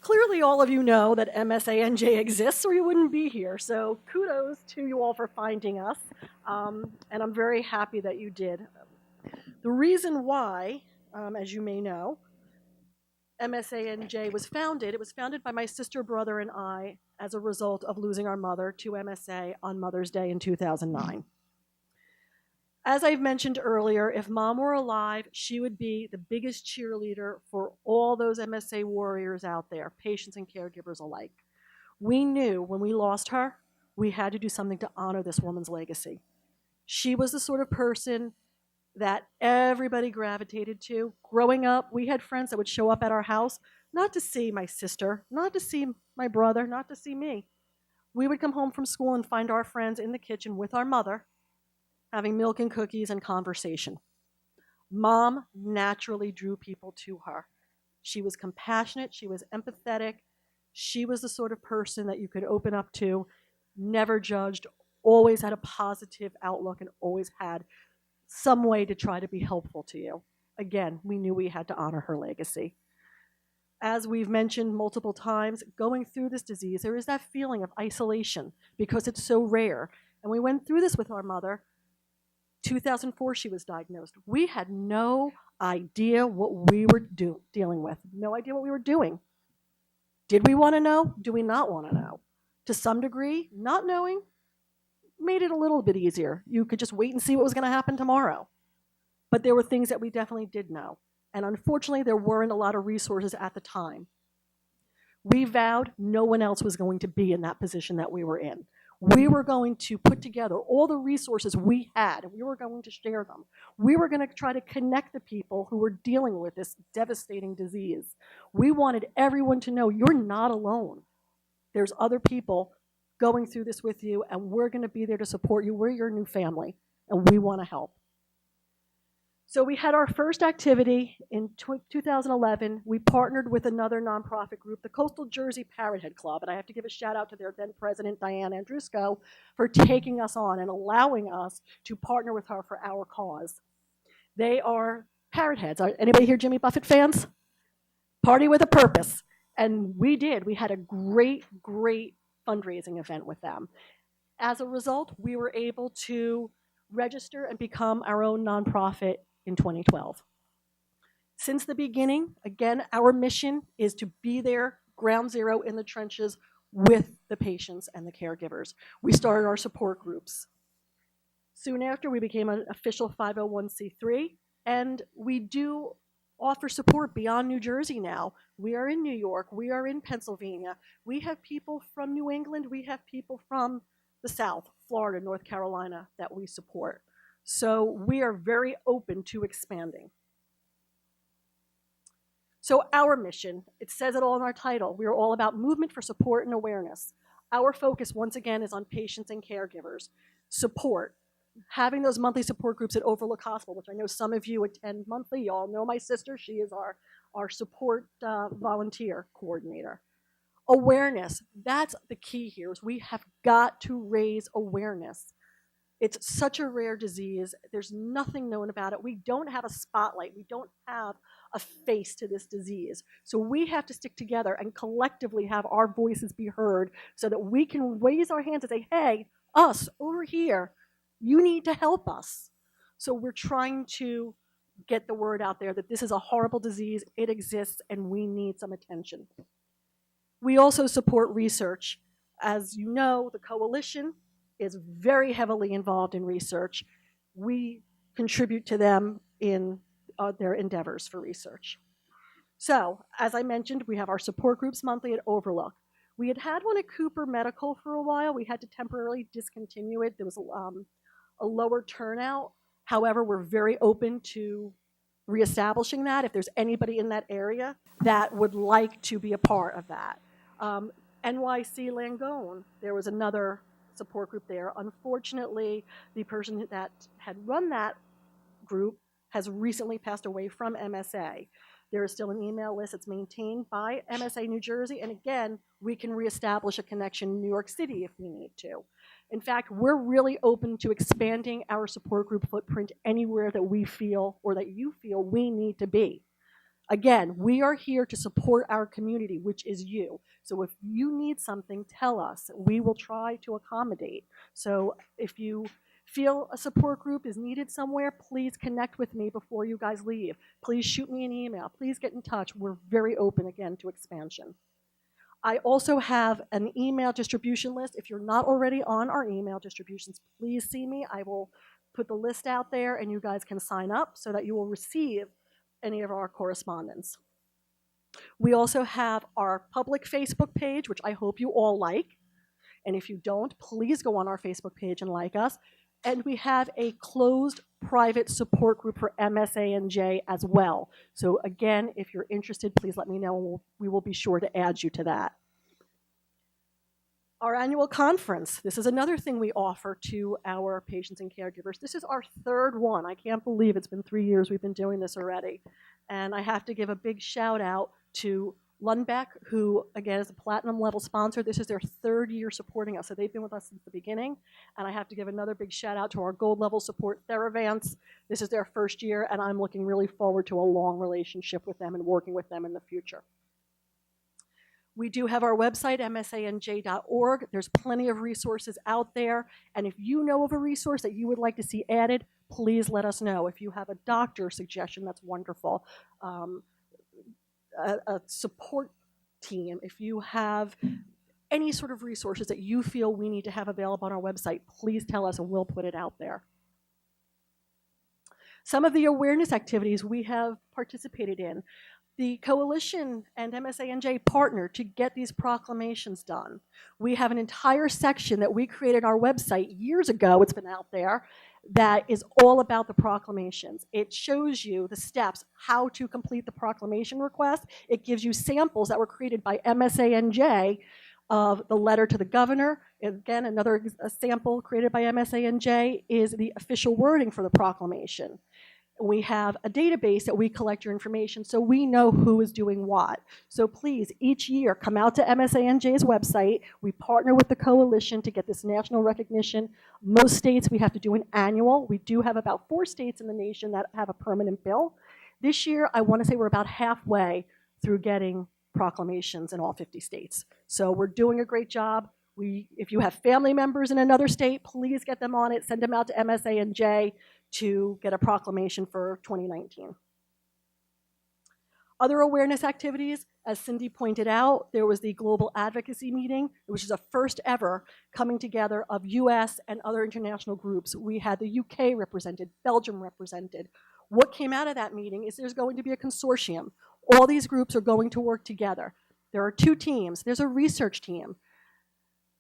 Clearly, all of you know that MSANJ exists, or you wouldn't be here. So kudos to you all for finding us, and I'm very happy that you did. The reason why, as you may know, MSANJ was founded, it was founded by my sister, brother, and I as a result of losing our mother to MSA on Mother's Day in 2009. As I've mentioned earlier, if mom were alive, she would be the biggest cheerleader for all those MSA warriors out there, patients and caregivers alike. We knew when we lost her, we had to do something to honor this woman's legacy. She was the sort of person that everybody gravitated to. Growing up, we had friends that would show up at our house, not to see my sister, not to see my brother, not to see me. We would come home from school and find our friends in the kitchen with our mother, having milk and cookies and conversation. Mom naturally drew people to her. She was compassionate, she was empathetic, she was the sort of person that you could open up to, never judged, always had a positive outlook, and always had some way to try to be helpful to you. Again, we knew we had to honor her legacy. As we've mentioned multiple times, going through this disease, there is that feeling of isolation because it's so rare. And we went through this with our mother. 2004, she was diagnosed. We had no idea what we were dealing with, no idea what we were doing. Did we want to know? Do we not want to know? To some degree, not knowing made it a little bit easier. You could just wait and see what was going to happen tomorrow. But there were things that we definitely did know. And unfortunately, there weren't a lot of resources at the time. We vowed no one else was going to be in that position that we were in. We were going to put together all the resources we had, and we were going to share them. We were going to try to connect the people who were dealing with this devastating disease. We wanted everyone to know you're not alone. There's other people going through this with you, and we're going to be there to support you. We're your new family, and we want to help. So we had our first activity in 2011. We partnered with another nonprofit group, the Coastal Jersey Parrothead Club, and I have to give a shout out to their then president, Diane Andrusko, for taking us on and allowing us to partner with her for our cause. They are parrotheads. Anybody here Jimmy Buffett fans? Party with a purpose. And we did. We had a great, great fundraising event with them. As a result, we were able to register and become our own nonprofit in 2012. Since the beginning, again, our mission is to be there, ground zero in the trenches with the patients and the caregivers. We started our support groups. Soon after, we became an official 501c3, and we do offer support beyond New Jersey now. We are in New York, we are in Pennsylvania. We have people from New England, we have people from the South, Florida, North Carolina that we support. So we are very open to expanding. So our mission, it says it all in our title. We are all about movement for support and awareness. Our focus, once again, is on patients and caregivers. Support, having those monthly support groups at Overlook Hospital, which I know some of you attend monthly. You all know my sister. She is our support volunteer coordinator. Awareness, that's the key here, is we have got to raise awareness. It's such a rare disease. There's nothing known about it. We don't have a spotlight. We don't have a face to this disease. So we have to stick together and collectively have our voices be heard so that we can raise our hands and say, hey, us over here, you need to help us. So we're trying to get the word out there that this is a horrible disease, it exists, and we need some attention. We also support research. As you know, the coalition is very heavily involved in research. We contribute to them in their endeavors for research. So, as I mentioned, we have our support groups monthly at Overlook. We had one at Cooper Medical for a while. We had to temporarily discontinue it. There was a lower turnout. However, we're very open to reestablishing that if there's anybody in that area that would like to be a part of that. NYC Langone, there was another support group there. Unfortunately, the person that had run that group has recently passed away from MSA. There is still an email list that's maintained by MSA New Jersey, and again, we can reestablish a connection in New York City if we need to. In fact, we're really open to expanding our support group footprint anywhere that we feel or that you feel we need to be. Again, we are here to support our community, which is you. So if you need something, tell us. We will try to accommodate. So if you feel a support group is needed somewhere, please connect with me before you guys leave. Please shoot me an email. Please get in touch. We're very open, again, to expansion. I also have an email distribution list. If you're not already on our email distributions, please see me. I will put the list out there and you guys can sign up so that you will receive any of our correspondence. We also have our public Facebook page, which I hope you all like. And if you don't, please go on our Facebook page and like us. And we have a closed private support group for MSANJ as well. So again, if you're interested, please let me know and we will be sure to add you to that. Our annual conference, this is another thing we offer to our patients and caregivers. This is our third one. I can't believe it's been 3 years we've been doing this already. And I have to give a big shout out to Lundbeck, who again is a platinum level sponsor. This is their third year supporting us. So they've been with us since the beginning. And I have to give another big shout out to our gold level support, Theravance. This is their first year and I'm looking really forward to a long relationship with them and working with them in the future. We do have our website, msanj.org. There's plenty of resources out there. And if you know of a resource that you would like to see added, please let us know. If you have a doctor suggestion, that's wonderful. A support team, if you have any sort of resources that you feel we need to have available on our website, please tell us and we'll put it out there. Some of the awareness activities we have participated in. The coalition and MSANJ partner to get these proclamations done. We have an entire section that we created on our website years ago, it's been out there, that is all about the proclamations. It shows you the steps, how to complete the proclamation request. It gives you samples that were created by MSANJ of the letter to the governor. Again, another sample created by MSANJ is the official wording for the proclamation. We have a database that we collect your information so we know who is doing what. So please, each year, come out to MSANJ's website. We partner with the coalition to get this national recognition. Most states, we have to do an annual. We do have about 4 states in the nation that have a permanent bill. This year, I want to say we're about halfway through getting proclamations in all 50 states. So we're doing a great job. If you have family members in another state, please get them on it. Send them out to MSANJ to get a proclamation for 2019. Other awareness activities, as Cindy pointed out, there was the Global Advocacy meeting, which is a first ever coming together of US and other international groups. We had the UK represented, Belgium represented. What came out of that meeting is there's going to be a consortium. All these groups are going to work together. There are 2 teams. There's a research team.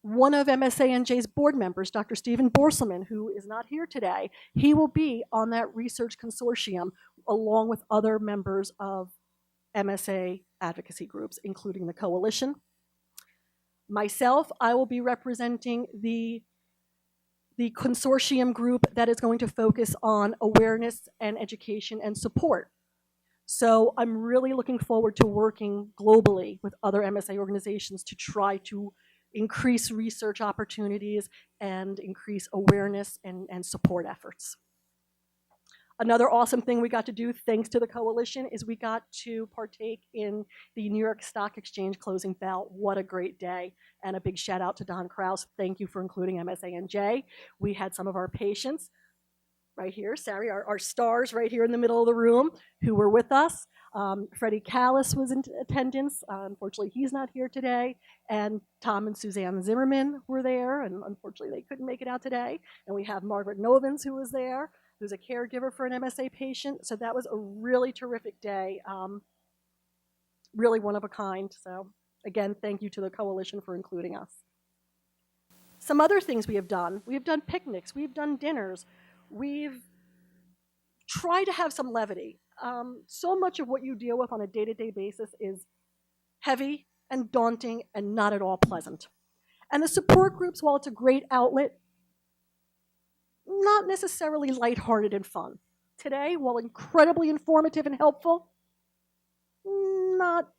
One of MSANJ's board members, Dr. Stephen Borselman, who is not here today, he will be on that research consortium along with other members of MSA advocacy groups, including the coalition. Myself, I will be representing the consortium group that is going to focus on awareness and education and support. So I'm really looking forward to working globally with other MSA organizations to try to increase research opportunities and increase awareness and support efforts. Another awesome thing we got to do, thanks to the coalition, is we got to partake in the New York Stock Exchange closing bell. What a great day. And a big shout out to Don Kraus. Thank you for including MSANJ. We had some of our patients right here, Sari, our stars right here in the middle of the room, who were with us. Freddie Callis was in attendance. Unfortunately, he's not here today. And Tom and Suzanne Zimmerman were there, and unfortunately, they couldn't make it out today. And we have Margaret Novins, who was there, who's a caregiver for an MSA patient. So that was a really terrific day, really one of a kind. So again, thank you to the coalition for including us. Some other things we have done picnics, we've done dinners, we've tried to have some levity. So much of what you deal with on a day-to-day basis is heavy and daunting and not at all pleasant. And the support groups, while it's a great outlet, not necessarily lighthearted and fun. Today, while incredibly informative and helpful, not,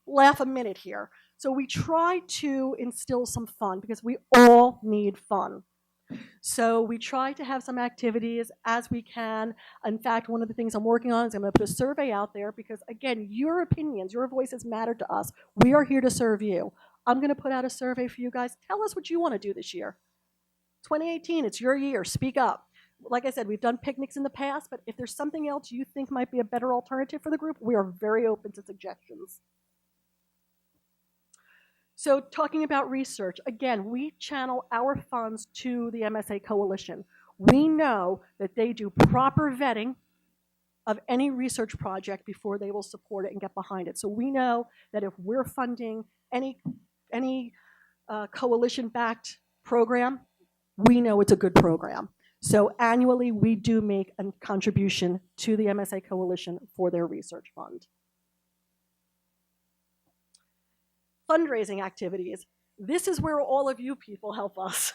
laugh a minute here. So we try to instill some fun because we all need fun. So we try to have some activities as we can. In fact, one of the things I'm working on is I'm going to put a survey out there because, again, your opinions, your voices matter to us. We are here to serve you. I'm going to put out a survey for you guys. Tell us what you want to do this year. 2018, it's your year. Speak up. Like I said, we've done picnics in the past, but if there's something else you think might be a better alternative for the group, we are very open to suggestions. So talking about research, again, we channel our funds to the MSA Coalition. We know that they do proper vetting of any research project before they will support it and get behind it. So we know that if we're funding any coalition-backed program, we know it's a good program. So annually, we do make a contribution to the MSA Coalition for their research fund. Fundraising activities. This is where all of you people help us.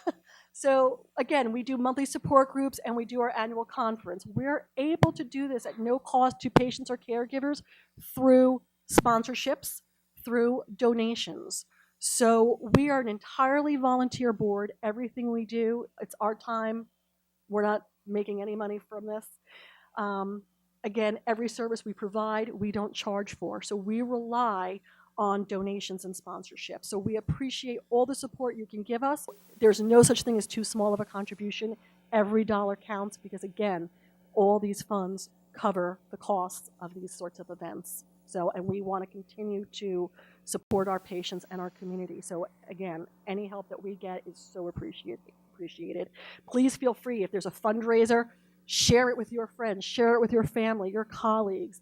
So again, we do monthly support groups and we do our annual conference. We're able to do this at no cost to patients or caregivers through sponsorships, through donations. So we are an entirely volunteer board. Everything we do, it's our time. We're not making any money from this. Again, every service we provide, we don't charge for. So we rely on donations and sponsorships. So we appreciate all the support you can give us. There's no such thing as too small of a contribution. Every dollar counts because, again, all these funds cover the costs of these sorts of events. So, and we want to continue to support our patients and our community. So again, any help that we get is so appreciated. Please feel free, if there's a fundraiser, share it with your friends, share it with your family, your colleagues.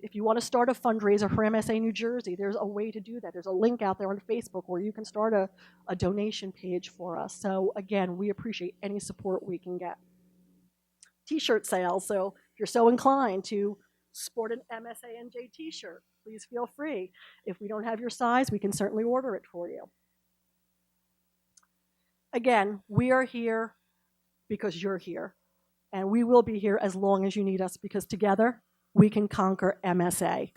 If you want to start a fundraiser for MSA New Jersey, there's a way to do that. There's a link out there on Facebook where you can start a donation page for us. So again, we appreciate any support we can get. T-shirt sales, so if you're so inclined to sport an MSANJ t-shirt, please feel free. If we don't have your size, we can certainly order it for you. Again, we are here because you're here, and we will be here as long as you need us because together, we can conquer MSA.